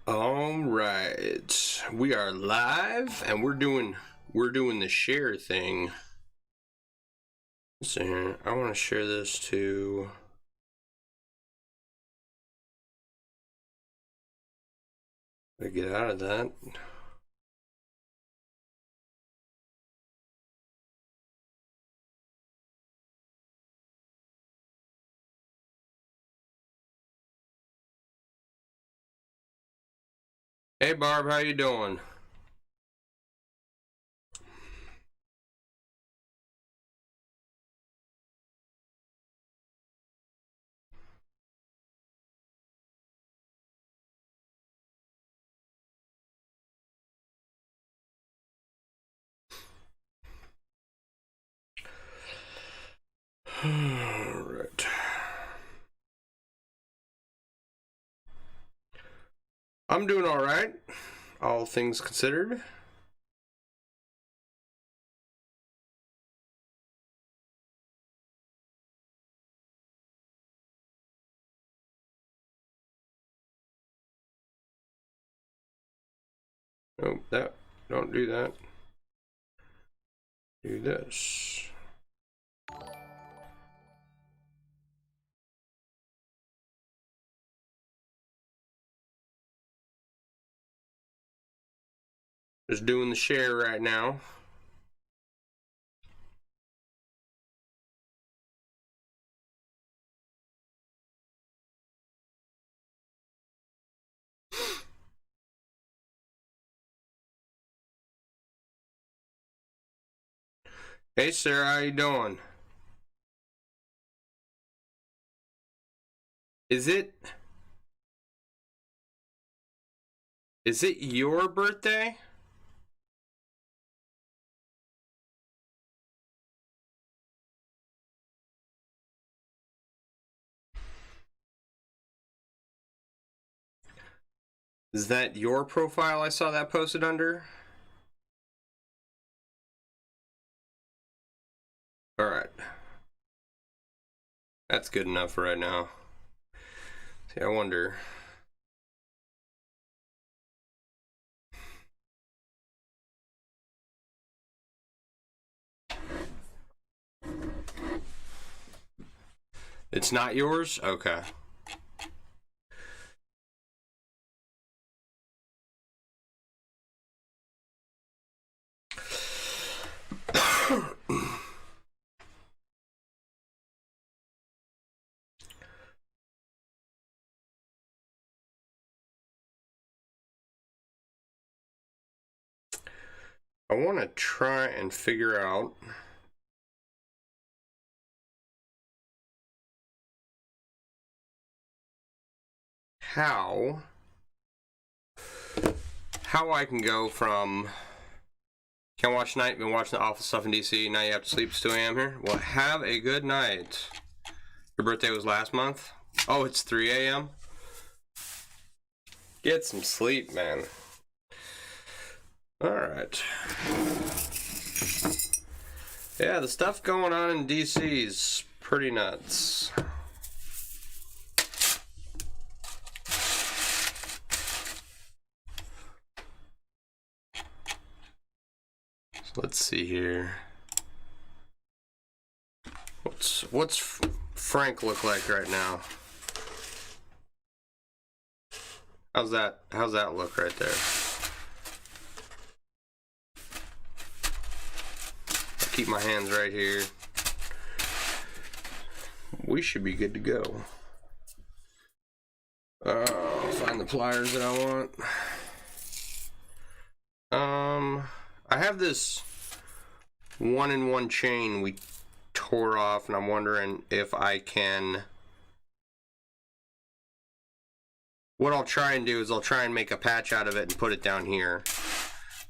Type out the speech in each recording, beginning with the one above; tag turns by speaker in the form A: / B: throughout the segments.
A: All right, we are live, and we're doing the share thing. Let's see here. I want to share this to. Get out of that. Hey Barb, how you doing? All right. I'm doing all right, all things considered. Nope, don't do that. Do this. Just doing the share right now. Hey Sarah, how you doing? Is it your birthday? Is that your profile I saw that posted under? Alright. That's good enough for right now. See, I wonder. It's not yours? Okay. I want to try and figure out how I can go from can't watch tonight, been watching the awful stuff in DC, now you have to sleep, it's 2 a.m. here. Well, have a good night. Your birthday was last month? Oh, it's 3 a.m.? Get some sleep, man. Alright. Yeah, the stuff going on in DC is pretty nuts. So let's see here. What's Frank look like right now? How's that look right there? I'll keep my hands right here. We should be good to go. I'll find the pliers that I want. I have this 1-in-1 chain we tore off, and I'm wondering if I can. What I'll try and do is I'll try and make a patch out of it and put it down here.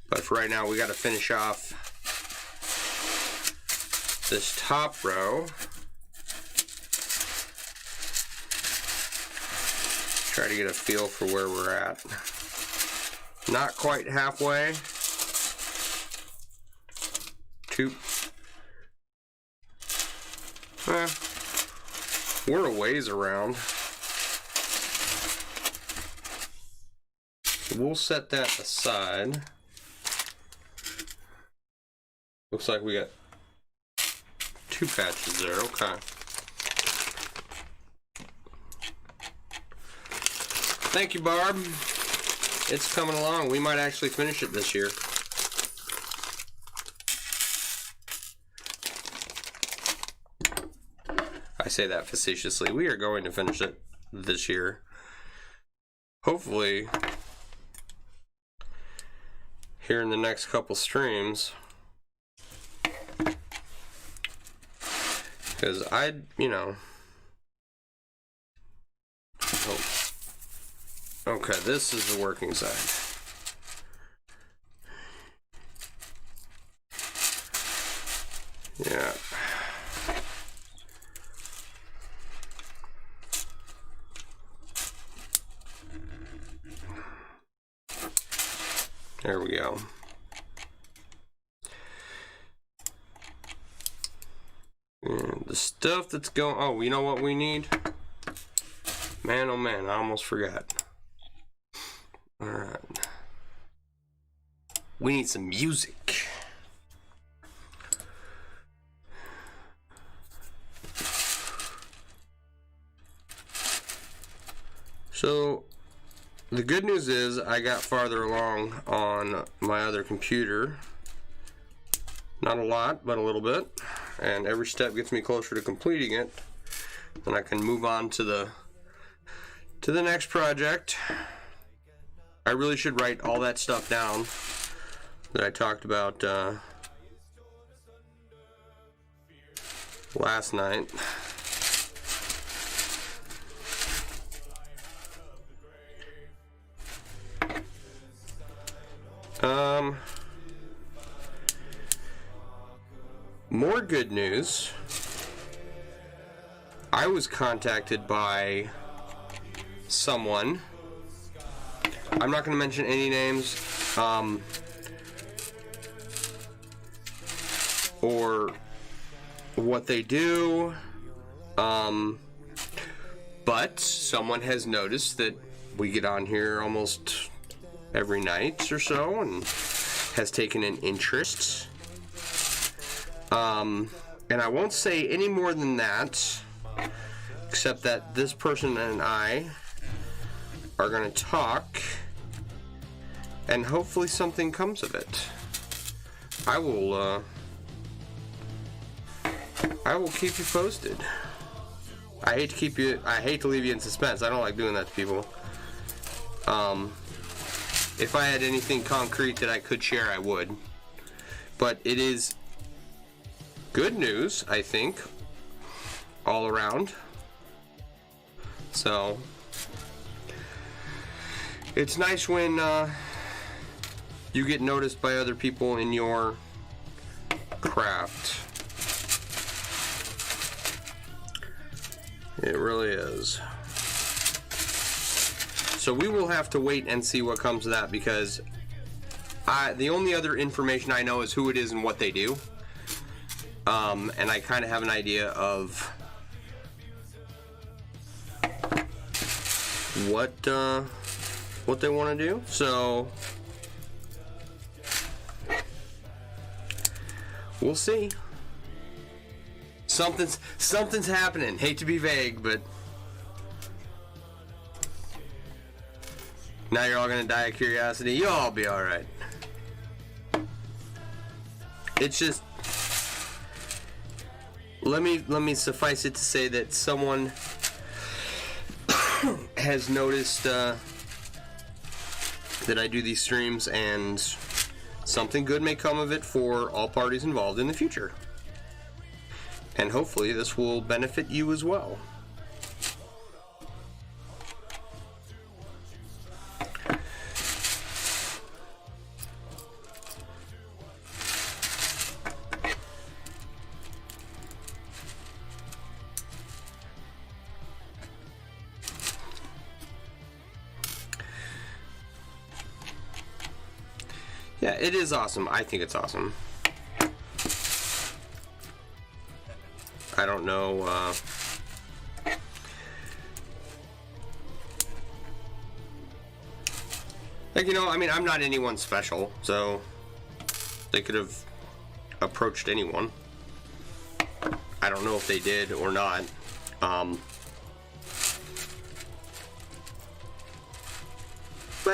A: But for right now, we got to finish off this top row. Try to get a feel for where we're at. Not quite halfway. We're a ways around. we'll set that aside. Looks like we got 2 patches there. Okay. Thank you, Barb. It's coming along. We might actually finish it this year. I say that facetiously. We are going to finish it this year. Hopefully, here in the next couple streams. Because you know. Oh. Okay, this is the working side. Yeah. There we go. And the stuff that's going, oh, you know what we need? Man, oh man, I almost forgot. All right. We need some music. So, the good news is I got farther along on my other computer. Not a lot, but a little bit. And every step gets me closer to completing it. Then I can move on to the next project. I really should write all that stuff down that I talked about last night. More good news. I was contacted by someone. I'm not going to mention any names, or what they do, but someone has noticed that we get on here almost every night or so and has taken an interest. And I won't say any more than that, except that this person and I are going to talk, and hopefully something comes of it. I will keep you posted. I hate to leave you in suspense. I don't like doing that to people. If I had anything concrete that I could share, I would. But it is good news, I think, all around. So it's nice when you get noticed by other people in your craft. It really is. So we will have to wait and see what comes of that, because the only other information I know is who it is and what they do. And I kind of have an idea of what they want to do. So we'll see. Something's happening. Hate to be vague, but now you're all gonna die of curiosity. You'll all be all right. It's just, let me suffice it to say that someone has noticed that I do these streams, and something good may come of it for all parties involved in the future. And hopefully this will benefit you as well. Yeah, it is awesome. I think it's awesome. I don't know. Like, you know, I mean, I'm not anyone special, so they could have approached anyone. I don't know if they did or not. But,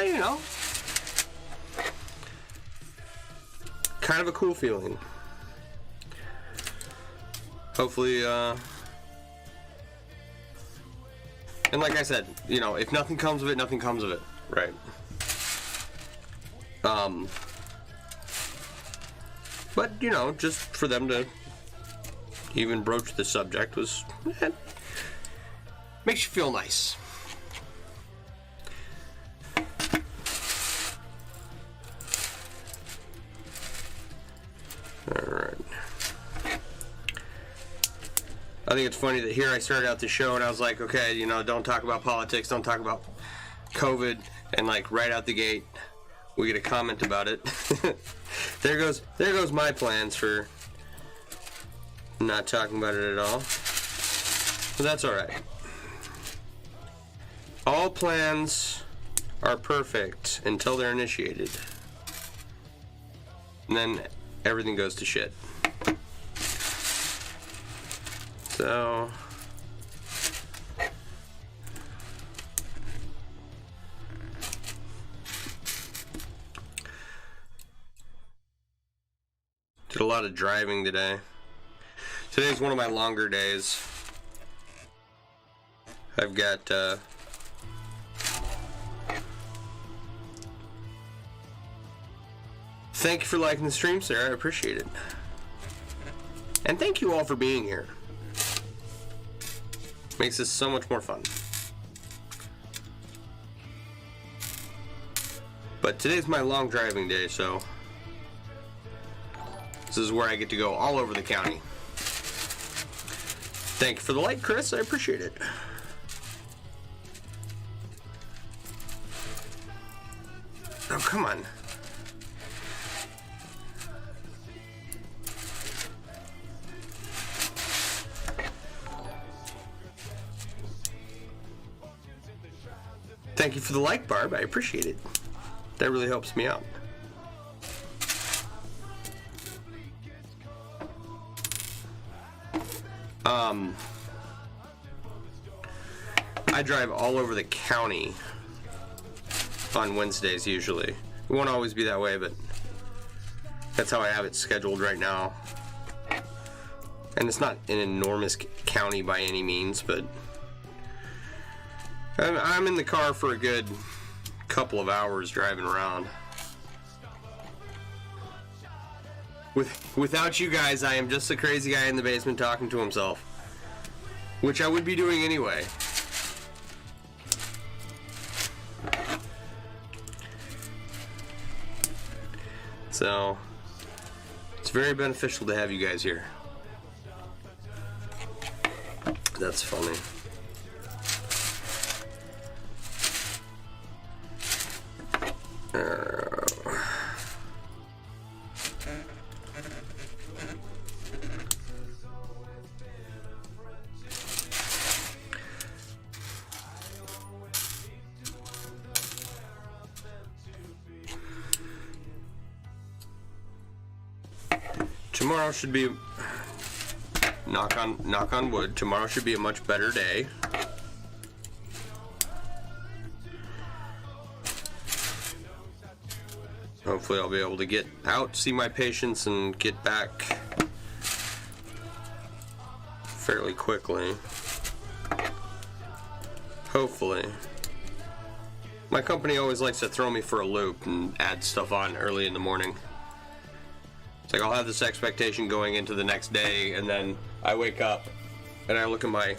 A: you know, kind of a cool feeling. Hopefully, and like I said, you know, if nothing comes of it, nothing comes of it, right? But, you know, just for them to even broach the subject was, makes you feel nice. Alright. I think it's funny that here I started out the show and I was like, okay, you know, don't talk about politics, don't talk about COVID, and like right out the gate, we get a comment about it. There goes my plans for not talking about it at all. But that's alright. All plans are perfect until they're initiated. And then everything goes to shit. So did a lot of driving today. Today's one of my longer days. I've got thank you for liking the stream, Sarah. I appreciate it. And thank you all for being here. Makes this so much more fun. But today's my long driving day, so this is where I get to go all over the county. Thank you for the like, Chris. I appreciate it. Oh, come on. Thank you for the like, Barb. I appreciate it. That really helps me out. I drive all over the county on Wednesdays usually. It won't always be that way, but that's how I have it scheduled right now. And it's not an enormous county by any means, but I'm in the car for a good couple of hours driving around. Without you guys, I am just a crazy guy in the basement talking to himself, which I would be doing anyway. So it's very beneficial to have you guys here. That's funny. Tomorrow should be, knock on wood, tomorrow should be a much better day. Hopefully I'll be able to get out, see my patients, and get back fairly quickly. Hopefully. My company always likes to throw me for a loop and add stuff on early in the morning. It's like I'll have this expectation going into the next day, and then I wake up and I look at my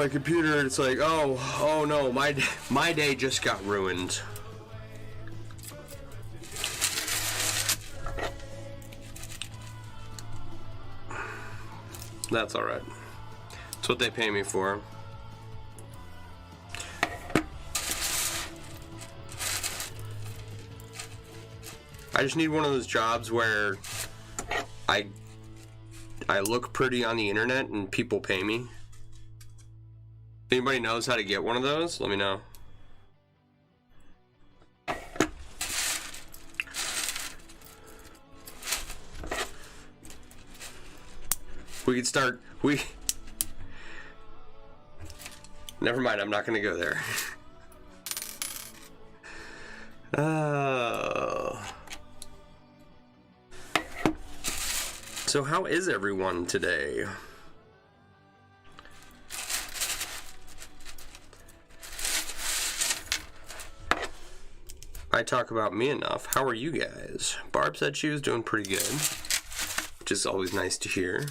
A: computer and it's like, oh no, my day just got ruined. That's alright. That's what they pay me for. I just need one of those jobs where I look pretty on the internet and people pay me. If anybody knows how to get one of those, let me know. We could start. Never mind. I'm not gonna go there. So how is everyone today? I talk about me enough. How are you guys? Barb said she was doing pretty good, which is always nice to hear.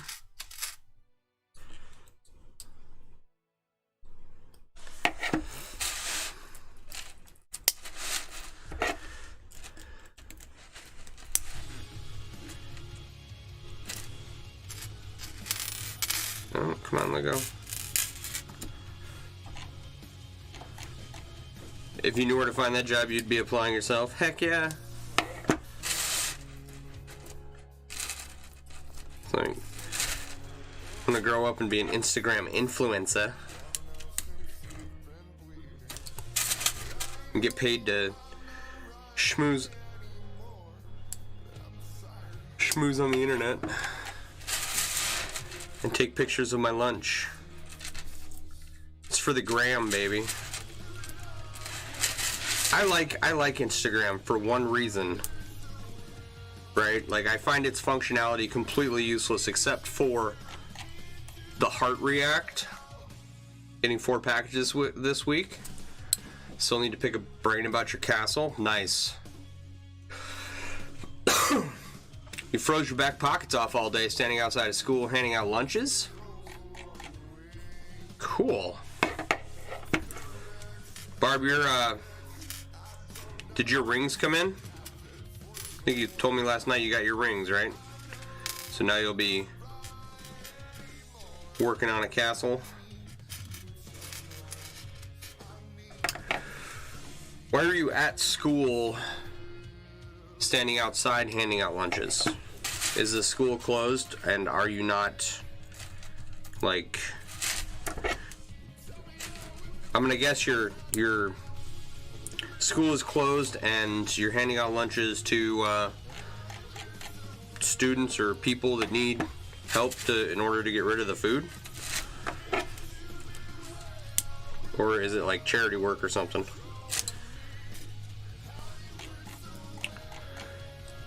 A: Oh, come on, let go. If you knew where to find that job, you'd be applying yourself. Heck yeah. So, I'm gonna grow up and be an Instagram influencer. And get paid to schmooze on the internet. And take pictures of my lunch. It's for the gram, baby. I like Instagram for one reason, right? Like, I find its functionality completely useless except for the heart react. Getting 4 packages this week. Still need to pick a brain about your castle. Nice. You froze your back pockets off all day standing outside of school handing out lunches? Cool. Barb, did your rings come in? I think you told me last night you got your rings, right? So now you'll be working on a castle. Why are you at school standing outside handing out lunches? Is the school closed and are you not, like, I'm gonna guess your school is closed and you're handing out lunches to students or people that need help in order to get rid of the food? Or is it like charity work or something?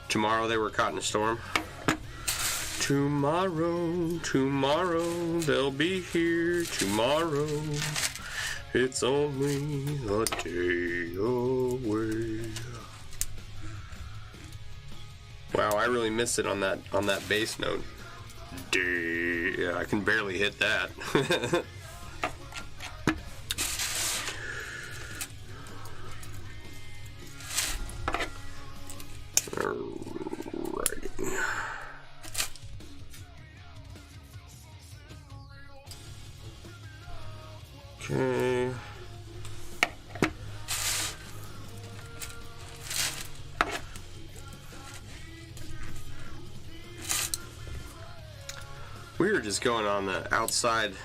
A: Tomorrow they were caught in a storm. Tomorrow, they'll be here tomorrow. It's only a day away. Wow, I really missed it on that bass note. Yeah, I can barely hit that. Alrighty. Okay. We were just going on the outside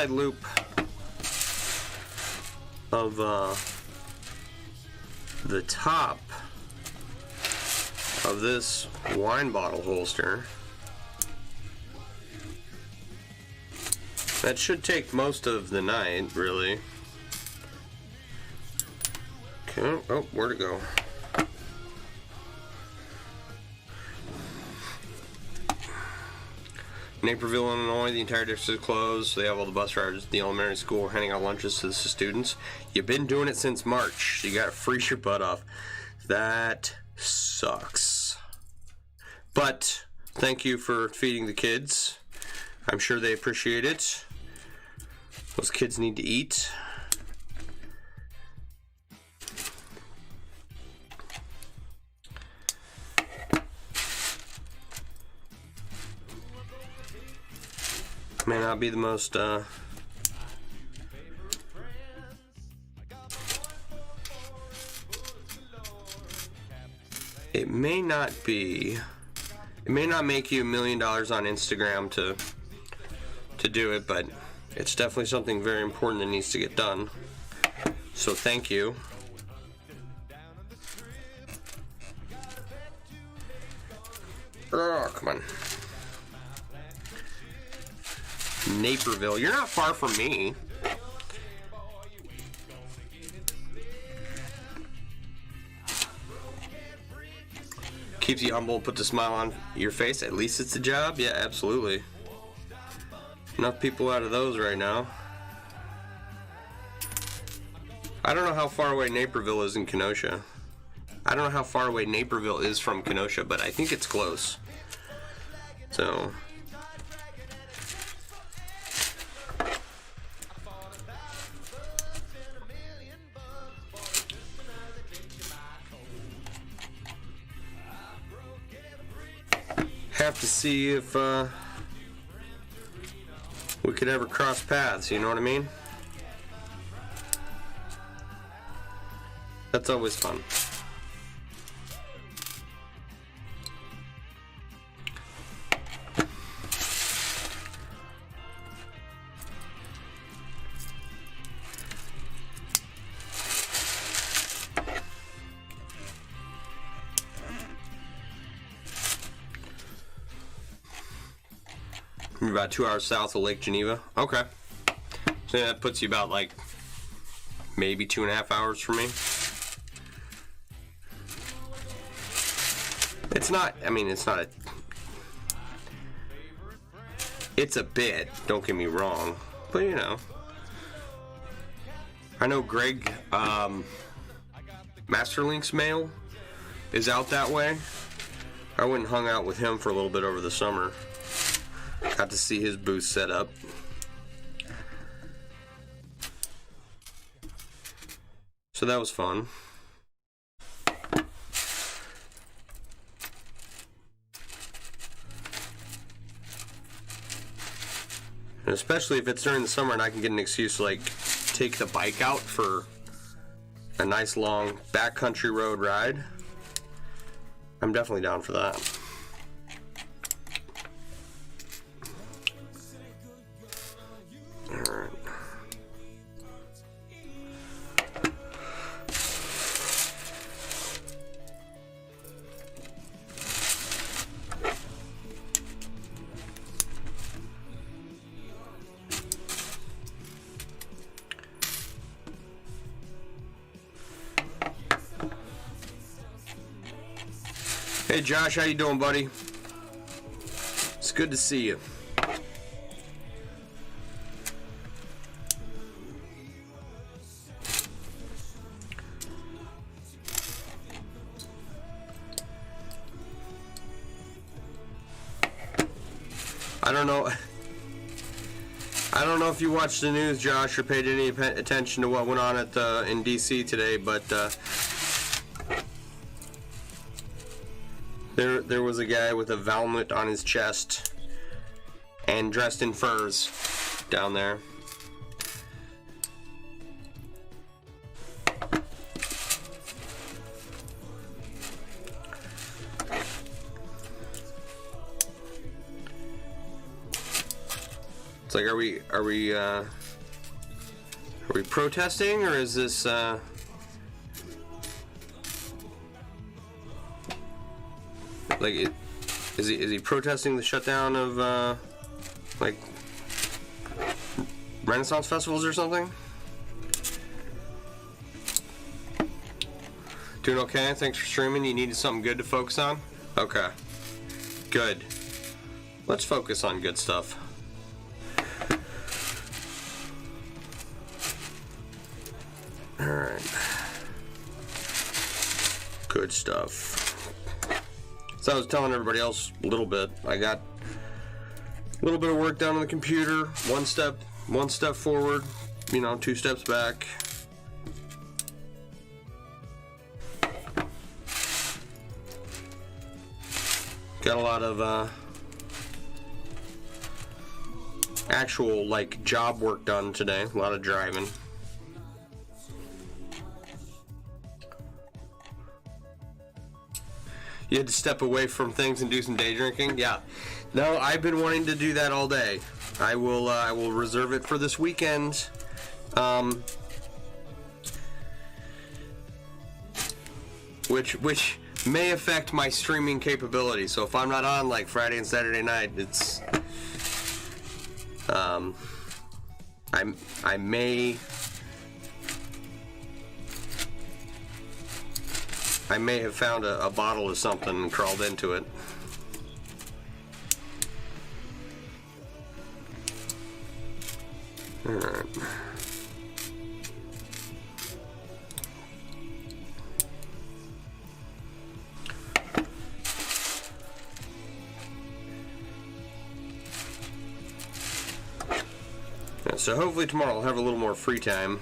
A: loop of the top of this wine bottle holster. That should take most of the night, really. Okay, oh, where'd it go? Naperville, Illinois, the entire district is closed. So they have all the bus drivers at the elementary school handing out lunches to the students. You've been doing it since March, so you gotta freeze your butt off. That sucks. But thank you for feeding the kids. I'm sure they appreciate it. Those kids need to eat. May not be the most it may not make you $1 million on Instagram to do it, but it's definitely something very important that needs to get done. So thank you. Oh, come on. Naperville. You're not far from me. Keeps you humble, puts a smile on your face. At least it's a job. Yeah, absolutely. Enough people out of those right now. I don't know how far away Naperville is in Kenosha. I don't know how far away Naperville is from Kenosha, but I think it's close. So... have to see if we could ever cross paths, you know what I mean? That's always fun. You're about 2 hours south of Lake Geneva. Okay. So that puts you about like maybe 2.5 hours from me. It's not, I mean, it's not a... It's a bit, don't get me wrong. But you know. I know Greg, Masterlink's mail is out that way. I went and hung out with him for a little bit over the summer. Got to see his booth set up. So that was fun. And especially if it's during the summer and I can get an excuse to like take the bike out for a nice long backcountry road ride. I'm definitely down for that. Alright. Hey Josh, how you doing, buddy? It's good to see you. I don't know if you watched the news, Josh, or paid any attention to what went on at in DC today, but there was a guy with a Valmut on his chest and dressed in furs down there. It's like, are we protesting, or is this like, is he protesting the shutdown of like Renaissance festivals or something? Doing okay? Thanks for streaming. You needed something good to focus on? Okay. Good. Let's focus on good stuff. Alright. Good stuff. So I was telling everybody else a little bit. I got a little bit of work done on the computer. One step forward, you know, 2 steps back. Got a lot of actual like job work done today. A lot of driving. You had to step away from things and do some day drinking? Yeah. No, I've been wanting to do that all day. I will reserve it for this weekend. Which may affect my streaming capability. So if I'm not on like Friday and Saturday night, I may have found a bottle of something and crawled into it. Alright. So hopefully tomorrow I'll have a little more free time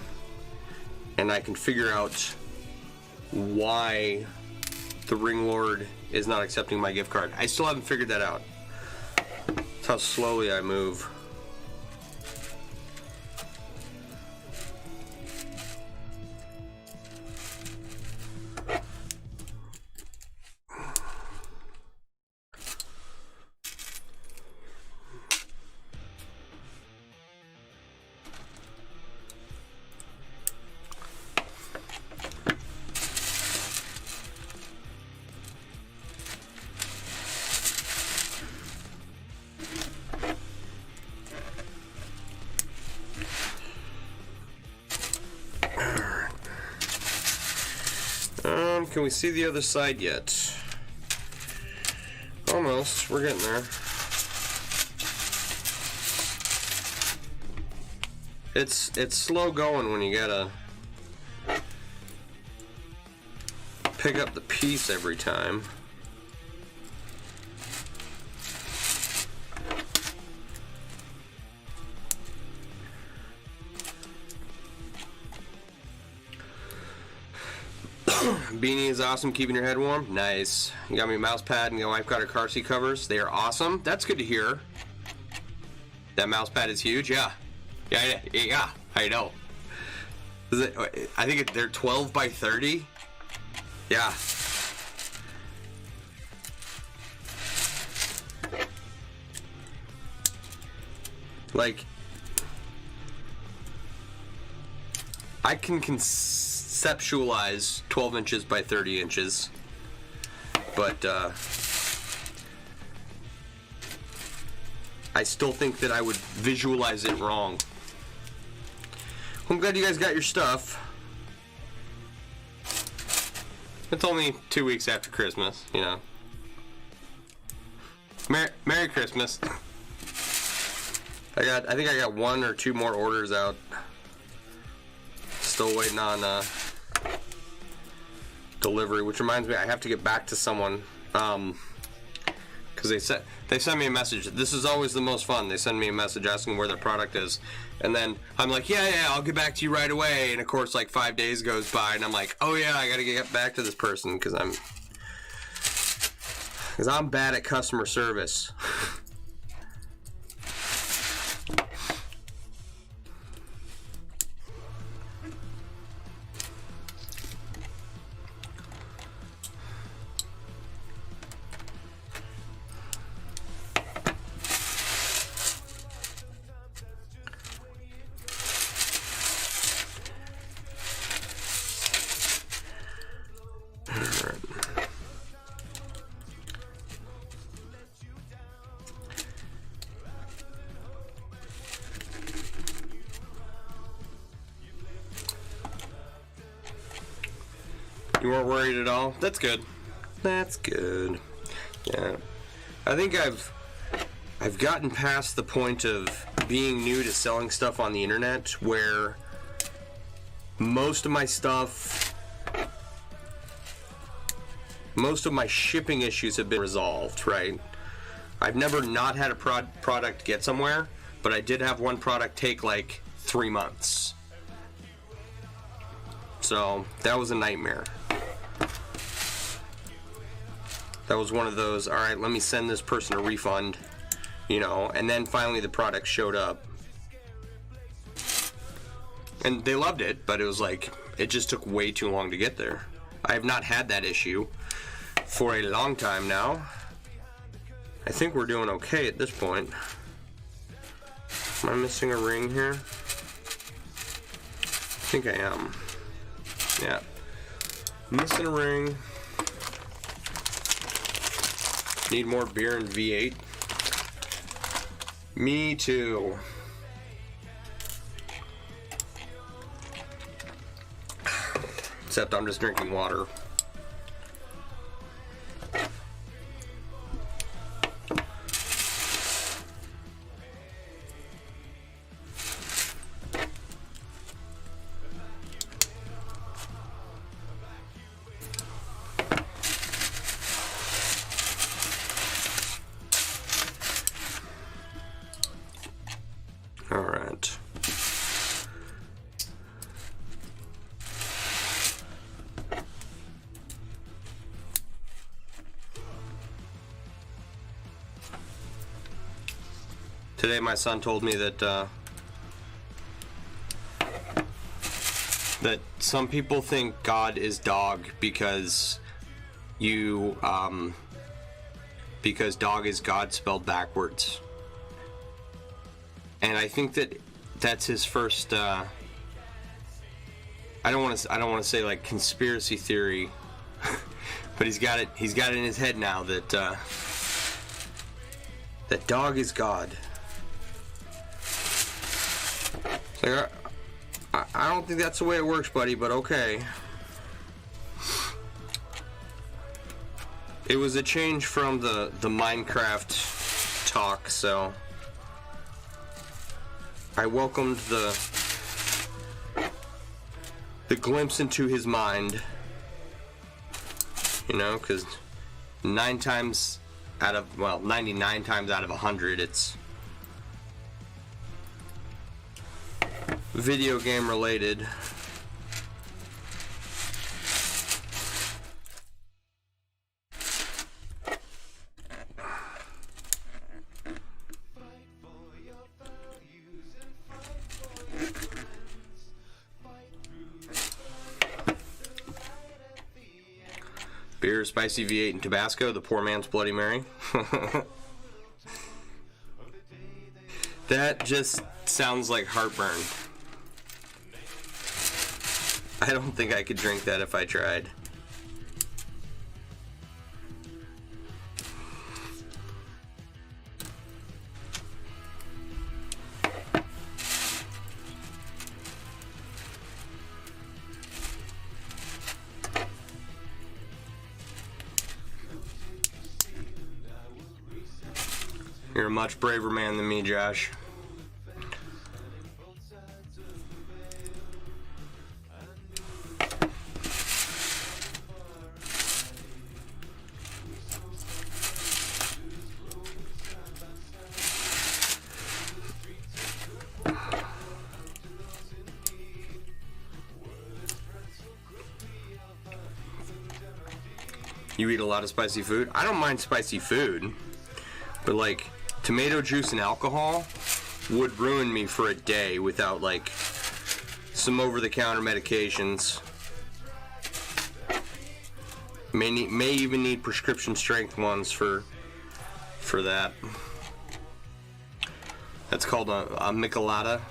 A: and I can figure out why the Ring Lord is not accepting my gift card. I still haven't figured that out. That's how slowly I move. Can we see the other side yet? Almost. We're getting there. It's slow going when you gotta pick up the piece every time. Beanie is awesome, keeping your head warm. Nice. You got me a mouse pad and your wife got her car seat covers. They are awesome. That's good to hear. That mouse pad is huge. Yeah. Yeah. I know. Is it, I think they're 12 by 30. Yeah. Like, I can conceptualize 12 inches by 30 inches, but I still think that I would visualize it wrong. I'm glad you guys got your stuff. It's only 2 weeks after Christmas, you know. Merry Christmas. I think I got 1 or 2 more orders out. Still waiting on delivery, which reminds me I have to get back to someone because they sent me a message. This is always the most fun. They send me a message asking where their product is, and then I'm like, yeah, I'll get back to you right away. And of course, like 5 days goes by, and I'm like, oh yeah, I gotta get back to this person because I'm bad at customer service. You weren't worried at all? That's good. That's good. Yeah. I think I've gotten past the point of being new to selling stuff on the internet where most of my stuff, most of my shipping issues have been resolved, right? I've never not had a product get somewhere, but I did have one product take like 3 months. So that was a nightmare. That was one of those, all right, let me send this person a refund, you know, and then finally the product showed up. And they loved it, but it was like, it just took way too long to get there. I have not had that issue for a long time now. I think we're doing okay at this point. Am I missing a ring here? I think I am. Yeah. Missing a ring. Need more beer and V8. Me too. Except I'm just drinking water. All right. Today my son told me that that some people think God is dog because because dog is God spelled backwards. And I think that that's his first I don't want to say like conspiracy theory, but he's got it in his head now that that dog is God. Like, I don't think that's the way it works, buddy, but okay. It was a change from the Minecraft talk, so I welcomed the glimpse into his mind, you know, because 99 times out of 100, it's video game related. Beer, spicy V8 and Tabasco, the poor man's Bloody Mary. That just sounds like heartburn. I don't think I could drink that if I tried. You're a much braver man than me, Josh. You eat a lot of spicy food? I don't mind spicy food, but like tomato juice and alcohol would ruin me for a day without like some over-the-counter medications. May even need prescription strength ones for that. That's called a Michelada.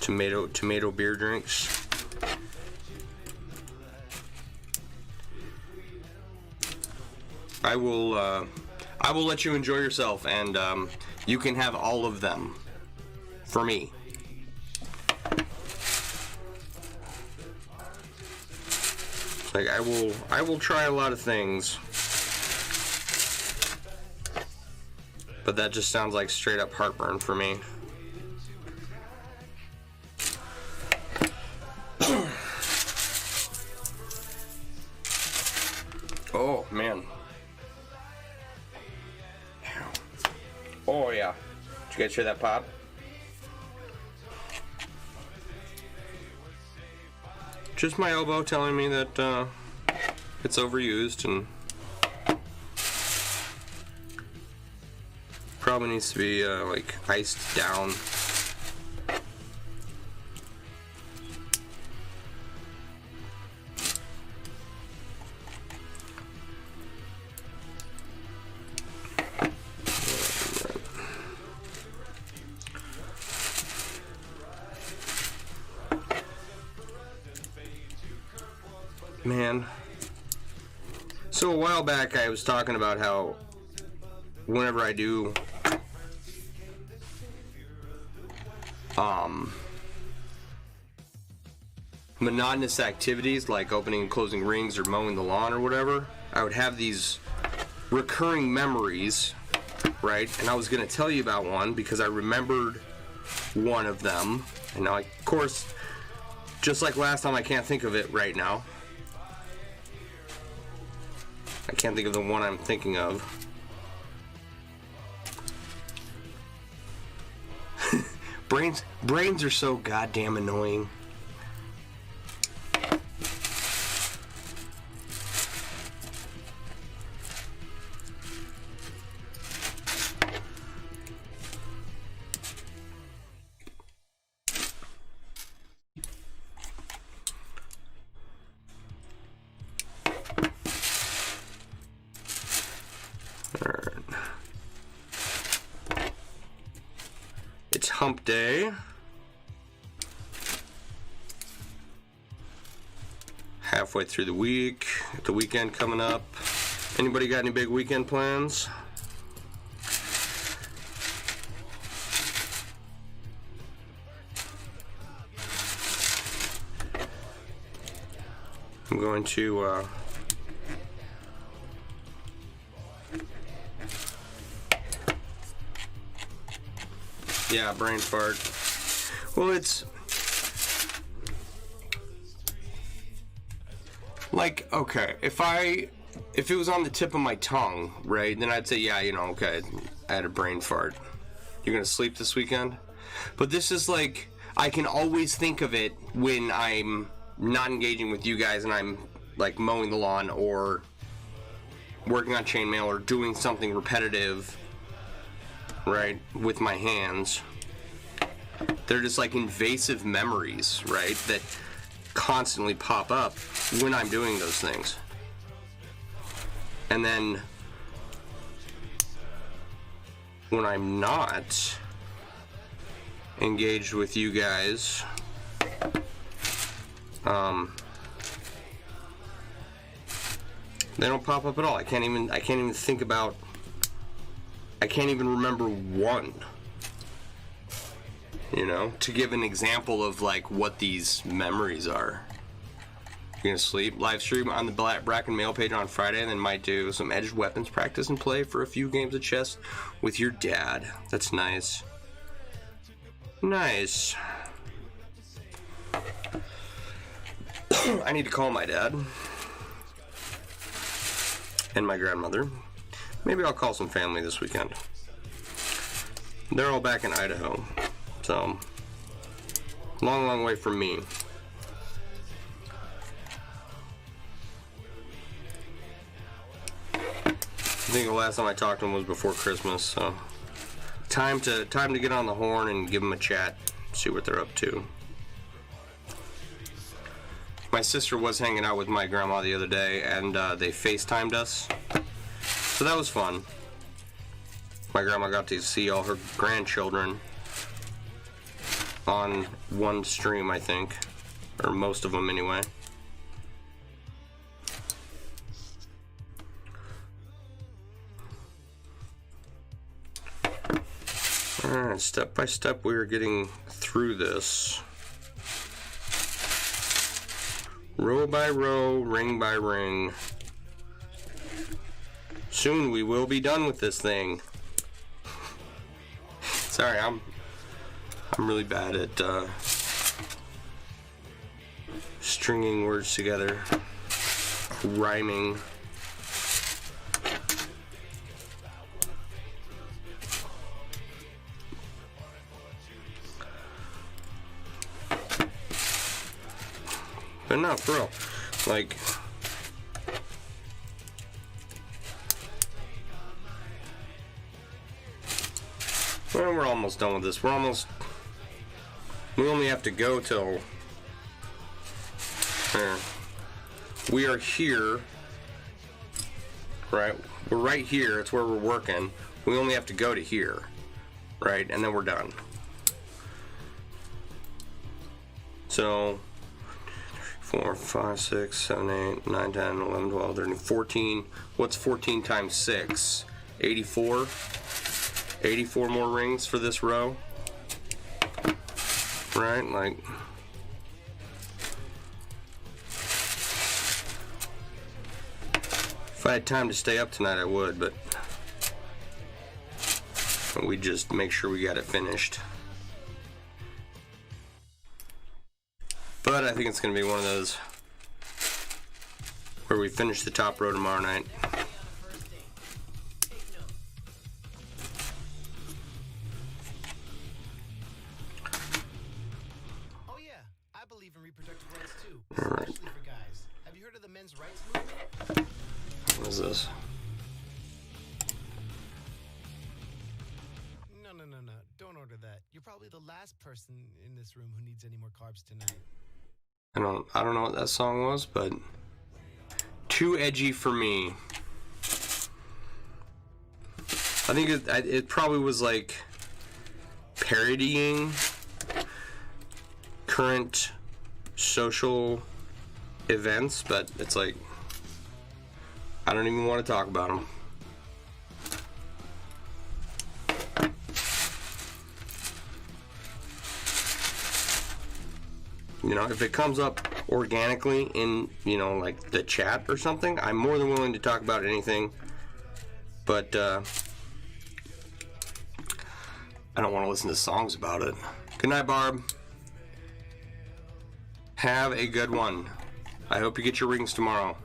A: Tomato beer drinks. I will let you enjoy yourself, and you can have all of them for me. Like I will try a lot of things, but that just sounds like straight up heartburn for me. Oh man. Oh yeah. Did you guys hear that pop? Just my elbow telling me that it's overused and probably needs to be like iced down. man. So a while back I was talking about how whenever I do monotonous activities like opening and closing rings or mowing the lawn or whatever, I would have these recurring memories, right? And I was going to tell you about one because I remembered one of them. And now, of course, just like last time, I can't think of it right now. I can't think of the one I'm thinking of. Brains are so goddamn annoying. It's hump day. Halfway through the week, the weekend coming up. Anybody got any big weekend plans? I'm going to yeah, brain fart. Well, it's like, okay, if it was on the tip of my tongue, right, then I'd say, yeah, you know, okay, I had a brain fart. You're gonna sleep this weekend? But this is like, I can always think of it when I'm not engaging with you guys and I'm like mowing the lawn or working on chainmail or doing something repetitive, right, with my hands. They're just like invasive memories, right, that constantly pop up when I'm doing those things. And then when I'm not engaged with you guys, they don't pop up at all. I can't even think about, I can't even remember one, you know, to give an example of like what these memories are. You're gonna sleep. Live stream on the Bracken Mail page on Friday, and then might do some edged weapons practice and play for a few games of chess with your dad. That's nice. Nice. I need to call my dad and my grandmother. Maybe I'll call some family this weekend. They're all back in Idaho, so long way from me. I think the last time I talked to them was before Christmas, so time to get on the horn and give them a chat, see what they're up to. My sister was hanging out with my grandma the other day, and they FaceTimed us, so that was fun. My grandma got to see all her grandchildren on one stream, I think, or most of them anyway. Alright, step by step we are getting through this. Row by row, ring by ring. Soon we will be done with this thing. Sorry, I'm really bad at stringing words together, rhyming. But no, for real, like, well, we're almost done with this. We only have to go till, we are here, right? We're right here, it's where we're working. We only have to go to here, right? And then we're done. So 4, 5, 6, 7, 8, 9, 10, 11, 12, 13, 14. What's 14 times 6? 84. 84 more rings for this row. Right? Like, if I had time to stay up tonight, I would, but we just make sure we got it finished. But I think it's going to be one of those where we finish the top row tomorrow night.
B: Oh yeah, I believe in reproductive rights too,
A: All right.
B: especially for guys. Have you heard of the men's rights movement?
A: What is this?
B: No. Don't order that. You're probably the last person in this room who needs any more carbs tonight.
A: I don't know what that song was, but too edgy for me. I think it probably was like parodying current social events, but it's like I don't even want to talk about them. You know, if it comes up organically in, you know, like the chat or something, I'm more than willing to talk about anything. But I don't want to listen to songs about it. Good night, Barb. Have a good one. I hope you get your rings tomorrow.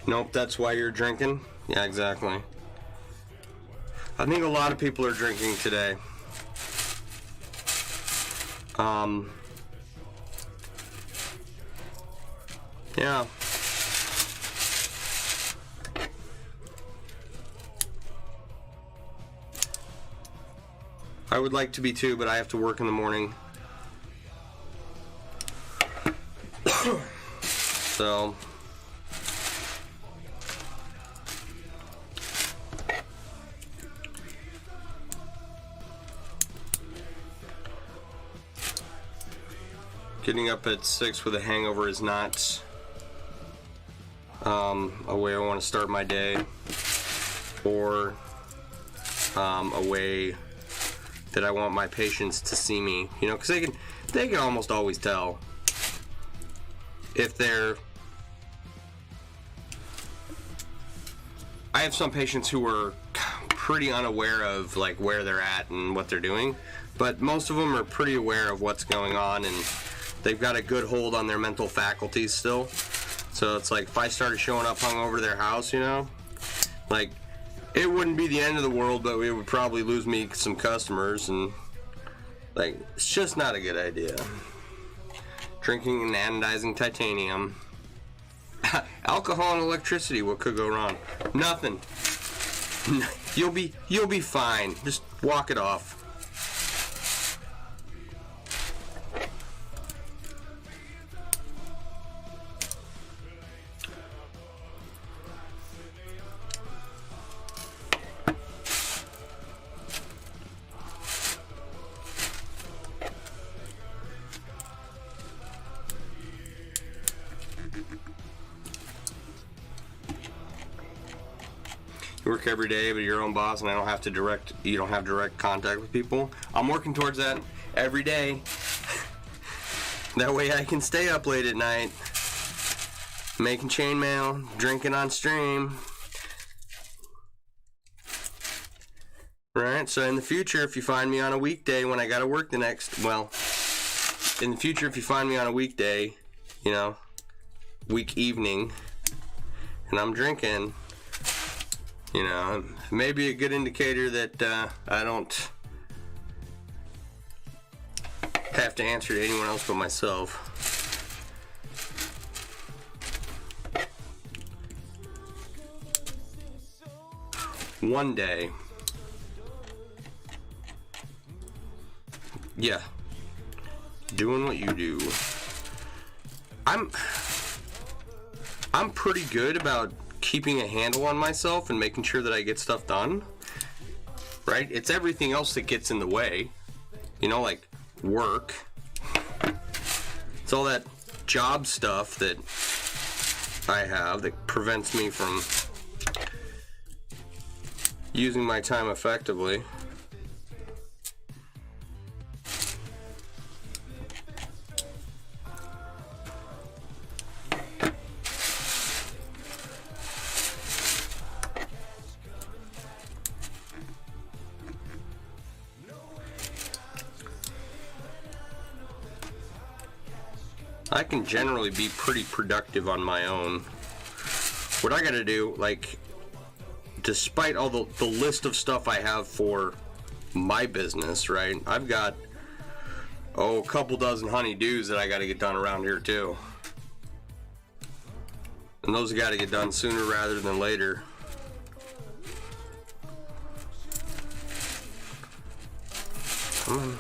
A: Nope, that's why you're drinking? Yeah, exactly. I think a lot of people are drinking today. Yeah. I would like to be too, but I have to work in the morning. So getting up at 6 with a hangover is not a way I want to start my day, or a way that I want my patients to see me, you know, because they can almost always tell if they're. I have some patients who are pretty unaware of like where they're at and what they're doing, but most of them are pretty aware of what's going on, and they've got a good hold on their mental faculties still. So it's like if I started showing up hungover to their house, you know, like it wouldn't be the end of the world, but we would probably lose me some customers, and like it's just not a good idea. Drinking and anodizing titanium. Alcohol and electricity, what could go wrong? Nothing. You'll be fine. Just walk it off. You work every day, but you're your own boss, and you don't have direct contact with people. I'm working towards that every day. That way I can stay up late at night, making chainmail, drinking on stream. Right, so in the future, if you find me on a weekday when I gotta work in the future, if you find me on a weekday, you know, week evening, and I'm drinking, you know, maybe a good indicator that I don't have to answer to anyone else but myself. One day. Yeah. Doing what you do. I'm pretty good about keeping a handle on myself and making sure that I get stuff done. Right? It's everything else that gets in the way. You know, like work. It's all that job stuff that I have that prevents me from using my time effectively. I can generally be pretty productive on my own. What I gotta do, like, despite all the list of stuff I have for my business, right? I've got, a couple dozen honeydews that I gotta get done around here too. And those gotta get done sooner rather than later. Come on.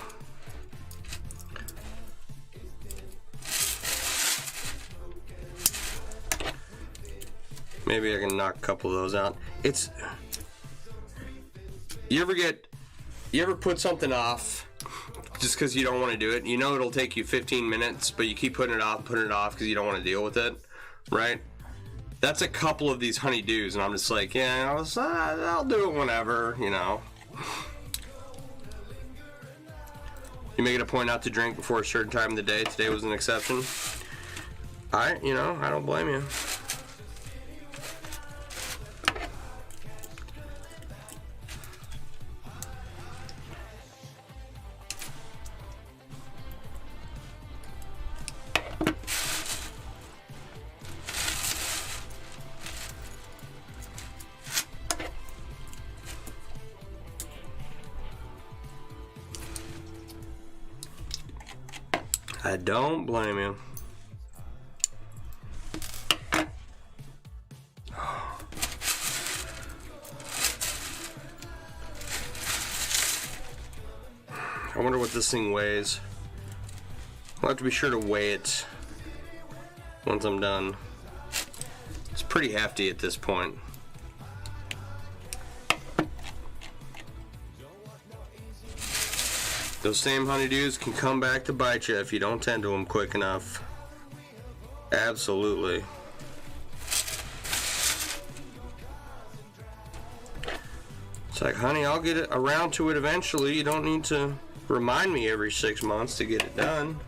A: Maybe I can knock a couple of those out. It's, you ever put something off just because you don't want to do it? You know it'll take you 15 minutes, but you keep putting it off because you don't want to deal with it, right? That's a couple of these honeydews, and I'm just like, yeah, I'll do it whenever, you know. You make it a point not to drink before a certain time of the day. Today was an exception. I don't blame you. I don't blame you. I wonder what this thing weighs. I'll have to be sure to weigh it once I'm done. It's pretty hefty at this point. Those same honeydews can come back to bite you if you don't tend to them quick enough. Absolutely. It's like, honey, I'll get around to it eventually. You don't need to remind me every 6 months to get it done.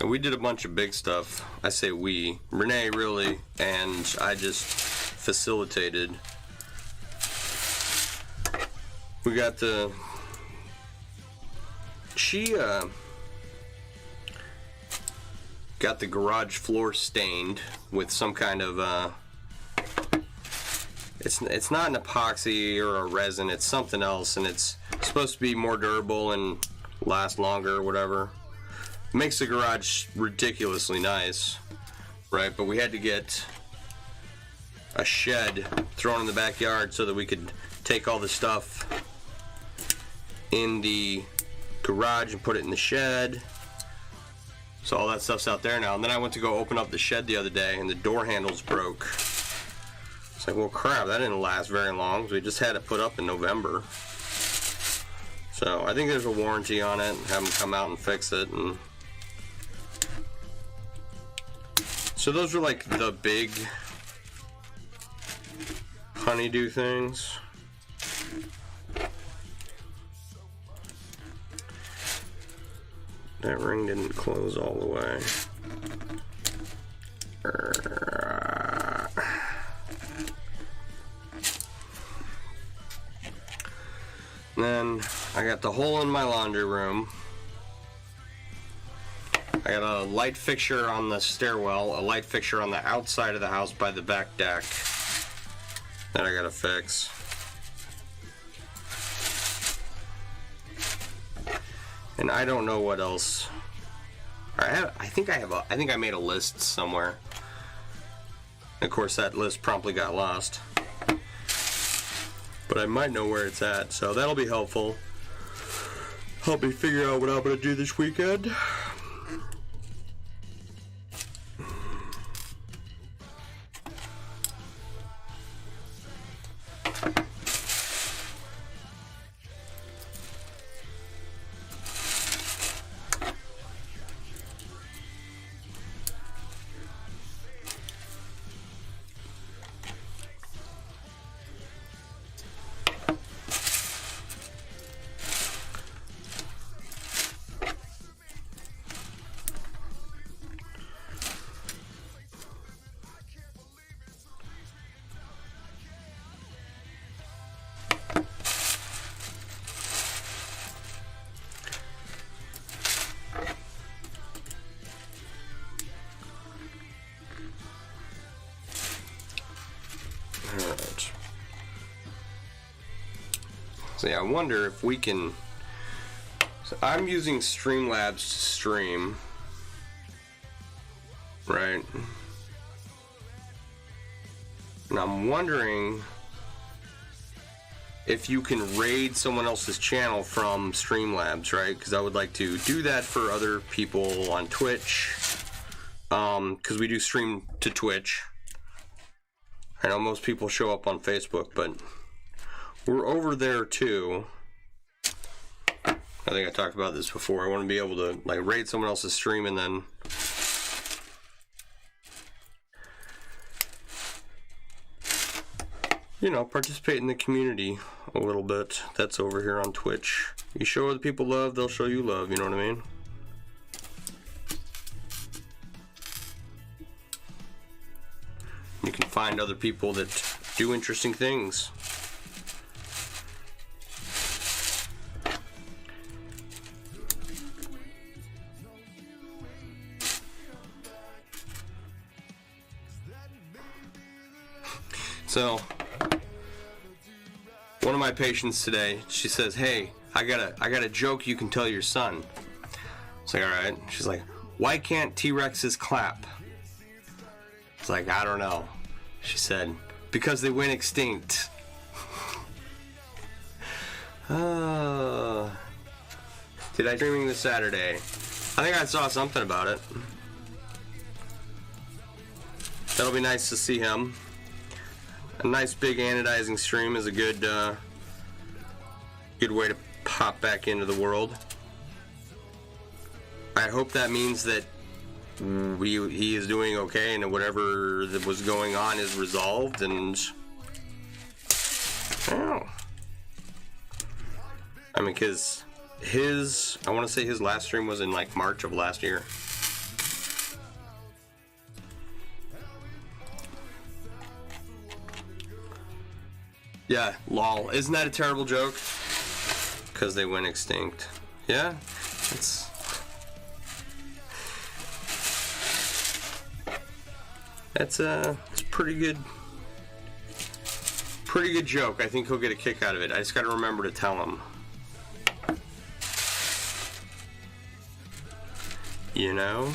A: We did a bunch of big stuff. I say we. Renee really, and I just facilitated. We got she got the garage floor stained with some kind of it's not an epoxy or a resin, it's something else, and it's supposed to be more durable and last longer or whatever. Makes the garage ridiculously nice, right? But we had to get a shed thrown in the backyard so that we could take all the stuff in the garage and put it in the shed. So all that stuff's out there now. And then I went to go open up the shed the other day and the door handles broke. It's like, well, crap, that didn't last very long. So we just had it put up in November. So I think there's a warranty on it. Have them come out and fix it. And so those are like the big honeydew things. That ring didn't close all the way. Then I got the hole in my laundry room. I got a light fixture on the stairwell, a light fixture on the outside of the house by the back deck that I gotta fix. And I don't know what else. I think I made a list somewhere. Of course, that list promptly got lost. But I might know where it's at, so that'll be helpful. Help me figure out what I'm gonna do this weekend. Alright. So yeah, I wonder if we can... So I'm using Streamlabs to stream. Right? And I'm wondering if you can raid someone else's channel from Streamlabs, right? Because I would like to do that for other people on Twitch. Because we do stream to Twitch. I know most people show up on Facebook, but we're over there too. I think I talked about this before. I want to be able to like raid someone else's stream and then participate in the community a little bit. That's over here on Twitch. You show other people love, they'll show you love, you know what I mean? You can find other people that do interesting things. So, one of my patients today, she says, "Hey, I got a joke you can tell your son." It's like, all right. She's like, "Why can't T-Rexes clap?" It's like, I don't know. She said, "Because they went extinct." Did I streaming this Saturday? I think I saw something about it. That'll be nice to see him. A nice big anodizing stream is a good way to pop back into the world. I hope that means that he is doing okay and whatever that was going on is resolved, and I mean, because I want to say his last stream was in like March of last year. Yeah, lol. Isn't that a terrible joke? Because they went extinct. Yeah, it's a pretty good joke. I think he'll get a kick out of it. I just got to remember to tell him. You know?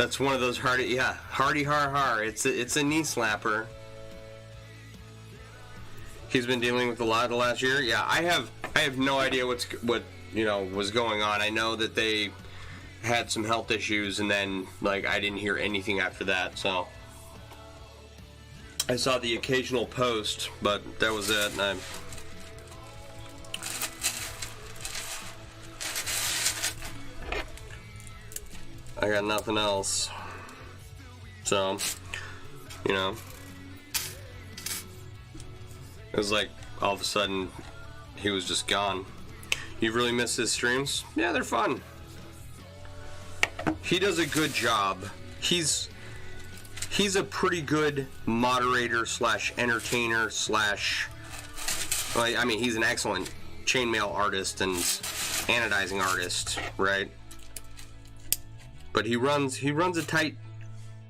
A: That's one of those hardy, yeah, hardy har har. It's a knee slapper. He's been dealing with a lot the last year. Yeah, I have no idea what was going on. I know that they had some health issues, and then like I didn't hear anything after that. So I saw the occasional post, but that was it. And I got nothing else. So, you know, it was like all of a sudden he was just gone. You've really missed his streams? Yeah, they're fun. He does a good job. He's a pretty good moderator slash entertainer slash, I mean, he's an excellent chainmail artist and anodizing artist, right? But he runs a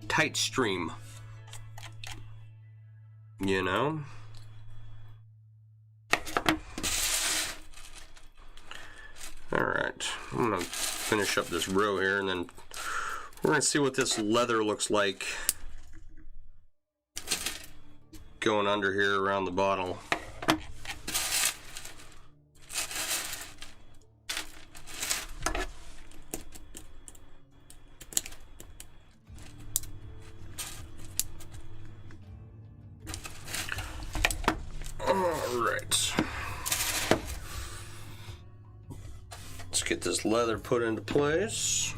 A: tight stream, you know. All right, I'm gonna finish up this row here, and then we're gonna see what this leather looks like going under here around the bottle. Get this leather put into place.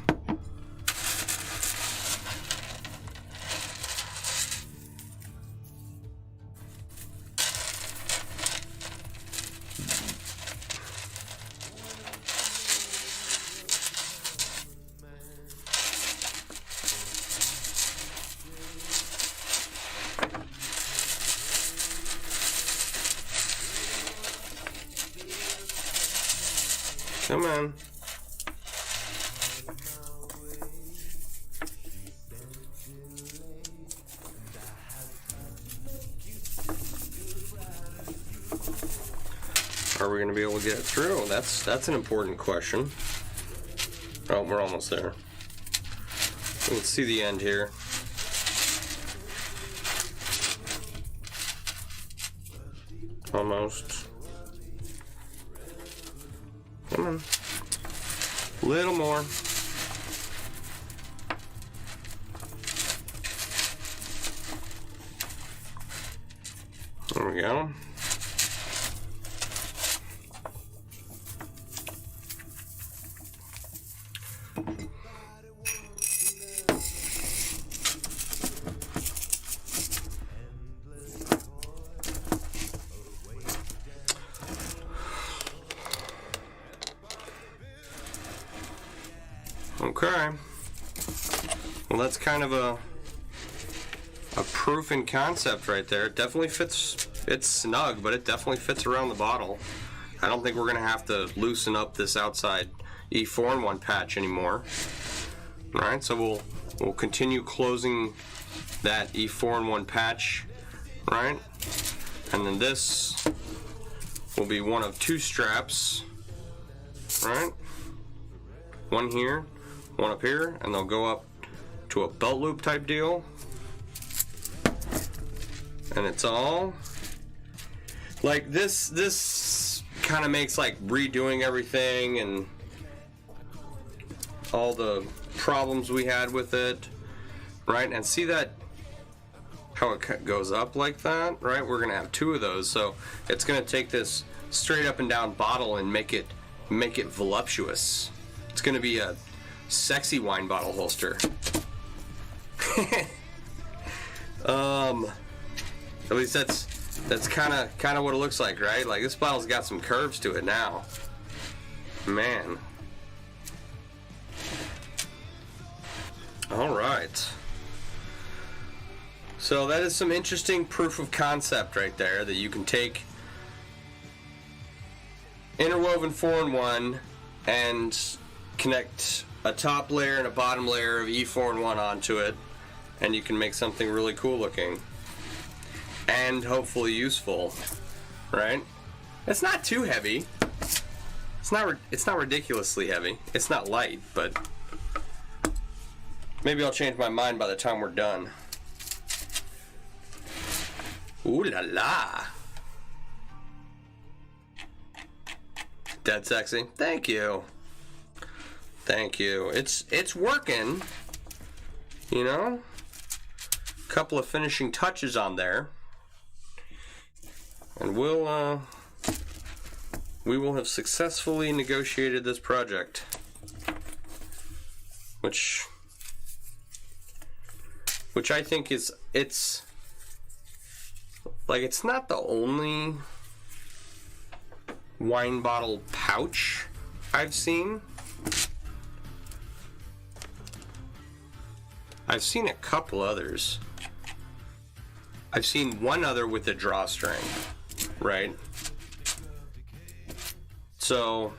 A: Come on. Are we going to be able to get it through? That's an important question. Oh, we're almost there. Let's see the end here. Almost. Come on. Little more. There we go. Okay. Well, that's kind of a proof in concept right there. It definitely fits. It's snug, but it definitely fits around the bottle. I don't think we're gonna have to loosen up this outside E4-in-1 patch anymore. All right, so we'll continue closing that E4-in-1 patch, right? And then this will be one of two straps, right? One here, one up here, and they'll go up to a belt loop type deal. And it's all like this kind of makes like redoing everything and all the problems we had with it, right? And see that how it goes up like that, right? We're gonna have two of those, so it's gonna take this straight up and down bottle and make it voluptuous. It's gonna be a sexy wine bottle holster. At least that's kind of what it looks like, right? Like this bottle's got some curves to it now. Man. All right. So that is some interesting proof of concept right there, that you can take interwoven 4-in-1 and connect a top layer and a bottom layer of E4-in-1 onto it, and you can make something really cool looking and hopefully useful, right? It's not too heavy. It's not ridiculously heavy. It's not light, but Maybe I'll change my mind by the time we're done. Ooh la la. Dead sexy. Thank you. Thank you. It's working. You know? Couple of finishing touches on there. And we will have successfully negotiated this project. Which I think it's not the only wine bottle pouch I've seen. I've seen a couple others. I've seen one other with a drawstring, right? So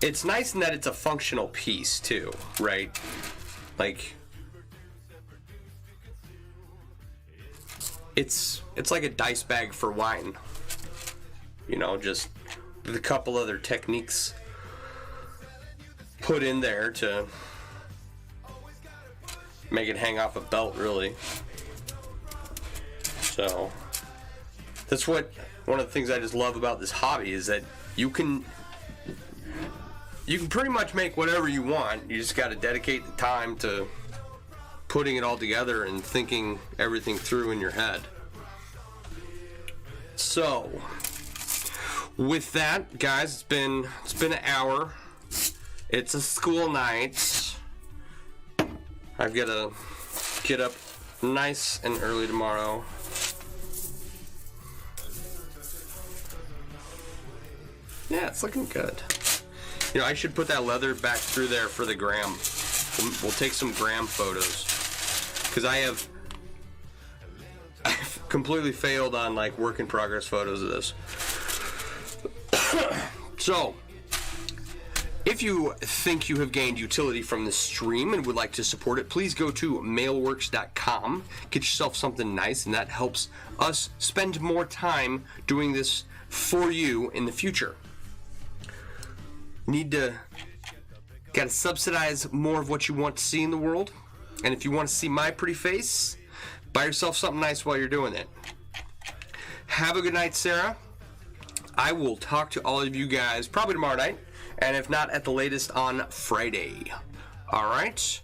A: it's nice in that it's a functional piece too, right? Like it's like a dice bag for wine. You know, just with a couple other techniques put in there to make it hang off a belt, really. So that's one of the things I just love about this hobby is that you can pretty much make whatever you want. You just got to dedicate the time to putting it all together and thinking everything through in your head. So with that, guys, it's been an hour. It's a school night. I've got to get up nice and early tomorrow. Yeah, it's looking good. You know, I should put that leather back through there for the gram. We'll take some gram photos. Because I've completely failed on like work in progress photos of this. So, if you think you have gained utility from this stream and would like to support it, please go to MailleWerX.com. Get yourself something nice, and that helps us spend more time doing this for you in the future. Gotta subsidize more of what you want to see in the world. And if you want to see my pretty face, buy yourself something nice while you're doing it. Have a good night, Sarah. I will talk to all of you guys probably tomorrow night. And if not, at the latest on Friday. All right?